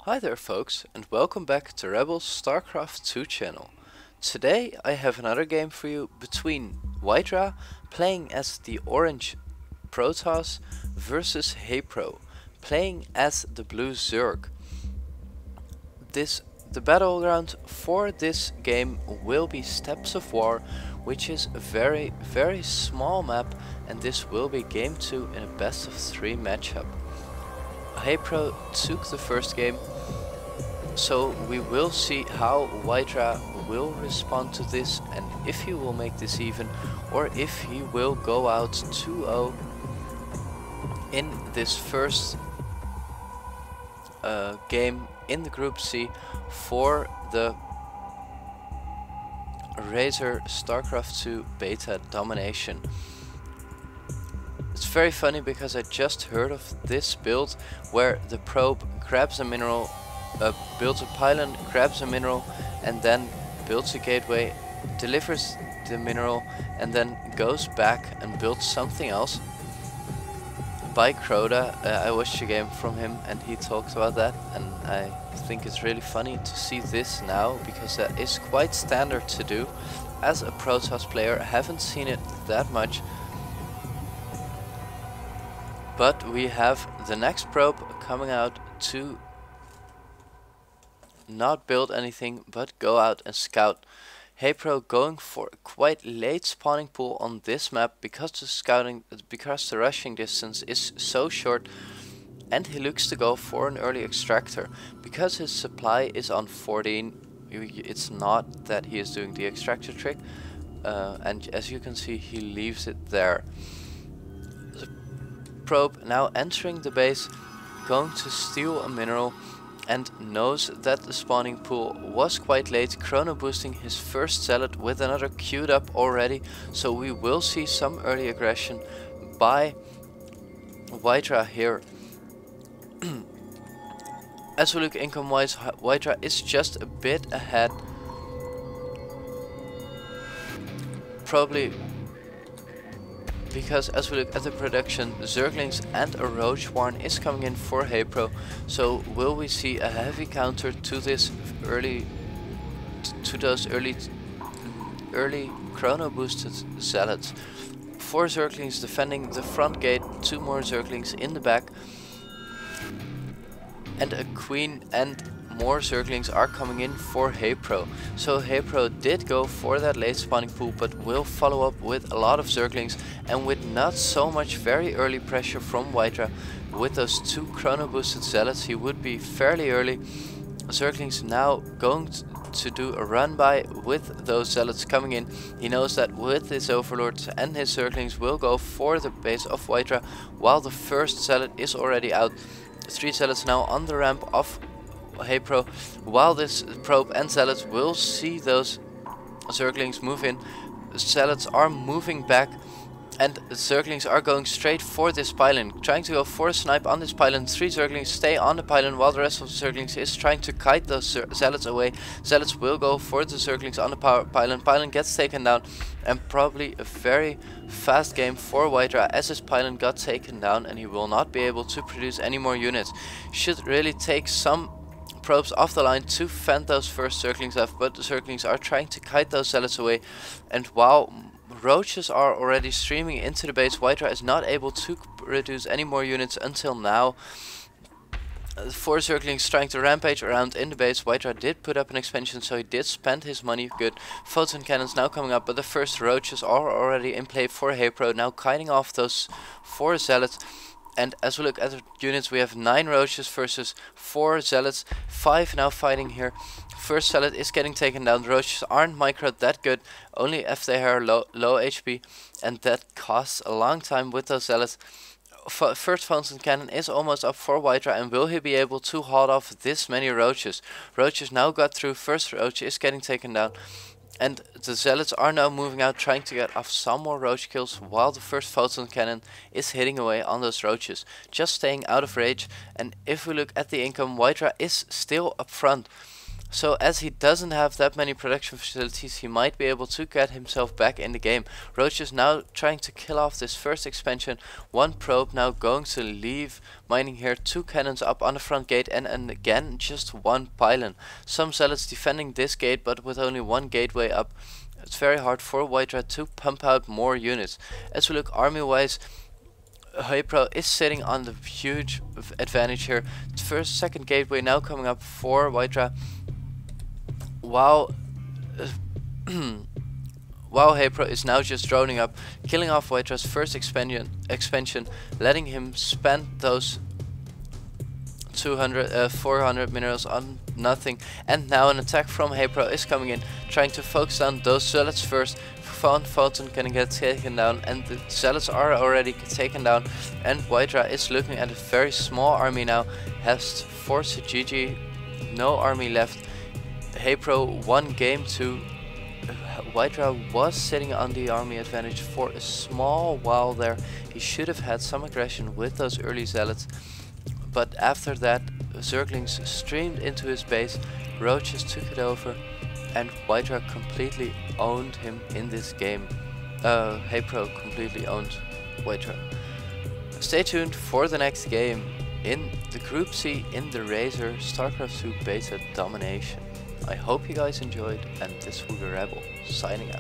Hi there folks, and welcome back to Rebel's StarCraft 2 channel. Today I have another game for you between WhiteRa playing as the orange Protoss versus HayprO playing as the blue Zerg. The battleground for this game will be Steppes of War, which is a very small map, and this will be game 2 in a best of 3 matchup. HayprO took the first game, so we will see how WhiteRa will respond to this and if he will make this even or if he will go out 2-0 in this first game in the Group C for the Razer StarCraft 2 beta domination. It's very funny because I just heard of this build where the probe grabs a mineral, builds a pylon, grabs a mineral, and then builds a gateway, delivers the mineral, and then goes back and builds something else. By Croda, I watched a game from him and he talked about that, and I think it's really funny to see this now because that is quite standard to do. As a Protoss player, I haven't seen it that much. But we have the next probe coming out to not build anything but go out and scout. HayprO going for a quite late spawning pool on this map because the rushing distance is so short, and he looks to go for an early extractor. Because his supply is on 14, it's not that he is doing the extractor trick, and as you can see he leaves it there. Probe now entering the base, going to steal a mineral, and knows that the spawning pool was quite late, chrono boosting his first zealot with another queued up already, so we will see some early aggression by WhiteRa here. As we look income wise, WhiteRa is just a bit ahead, probably because as we look at the production, Zerglings and a Roach Warren is coming in for HayprO. So will we see a heavy counter to this early chrono boosted zealots? 4 Zerglings defending the front gate, 2 more Zerglings in the back, and a queen and more Zerglings are coming in for HayprO. So HayprO did go for that late spawning pool, but will follow up with a lot of Zerglings, and with not so much very early pressure from WhiteRa. With those 2 chrono boosted zealots, he would be fairly early. Zerglings now going to do a run by with those zealots coming in. He knows that with his overlords and his Zerglings will go for the base of WhiteRa, while the first zealot is already out. 3 zealots now on the ramp of HayprO, while this probe and zealots will see those Zerglings move in. The zealots are moving back, and the Zerglings are going straight for this pylon, trying to go for a snipe on this pylon. 3 Zerglings stay on the pylon while the rest of the Zerglings is trying to kite those zealots away. Zealots will go for the Zerglings on the pylon. Pylon gets taken down, and probably a very fast game for WhiteRa as his pylon got taken down, and he will not be able to produce any more units. Should really take some probes off the line to fend those first Zerglings off, but the Zerglings are trying to kite those zealots away, and while roaches are already streaming into the base, WhiteRa is not able to produce any more units until now. 4 Zerglings trying to rampage around in the base. WhiteRa did put up an expansion, so he did spend his money good. Photon cannons now coming up, but the first roaches are already in play for HayprO, now kiting off those 4 zealots. And as we look at the units, we have 9 roaches versus 4 zealots, 5 now fighting here. First zealot is getting taken down. The roaches aren't microed that good, only if they are low HP, and that costs a long time with those zealots. First fountain cannon is almost up for WhiteRa, and will he be able to hold off this many roaches? Roaches now got through. First roach is getting taken down, and the zealots are now moving out, trying to get off some more roach kills, while the first photon cannon is hitting away on those roaches, just staying out of range. And if we look at the income, WhiteRa is still up front. So as he doesn't have that many production facilities, he might be able to get himself back in the game. Roach is now trying to kill off this first expansion. One probe now going to leave mining here, 2 cannons up on the front gate, and again just 1 pylon. Some zealots defending this gate, but with only 1 gateway up, it's very hard for WhiteRa to pump out more units. As we look army wise, HayprO is sitting on the huge advantage here. First, second gateway now coming up for WhiteRa. While HayprO is now just droning up, killing off WhiteRa's first expansion, letting him spend those 400 minerals on nothing. And now an attack from HayprO is coming in, trying to focus on those zealots first. Von Fulton can get taken down, and the zealots are already taken down, and WhiteRa is looking at a very small army now, has forced a GG, no army left. HayprO won game 2. WhiteRa was sitting on the army advantage for a small while there. He should have had some aggression with those early zealots, but after that Zerglings streamed into his base, Roaches took it over, and WhiteRa completely owned him in this game. HayprO completely owned WhiteRa. Stay tuned for the next game in the Group C in the Razer StarCraft 2 Beta Domination. I hope you guys enjoyed, and this was Rebel signing out.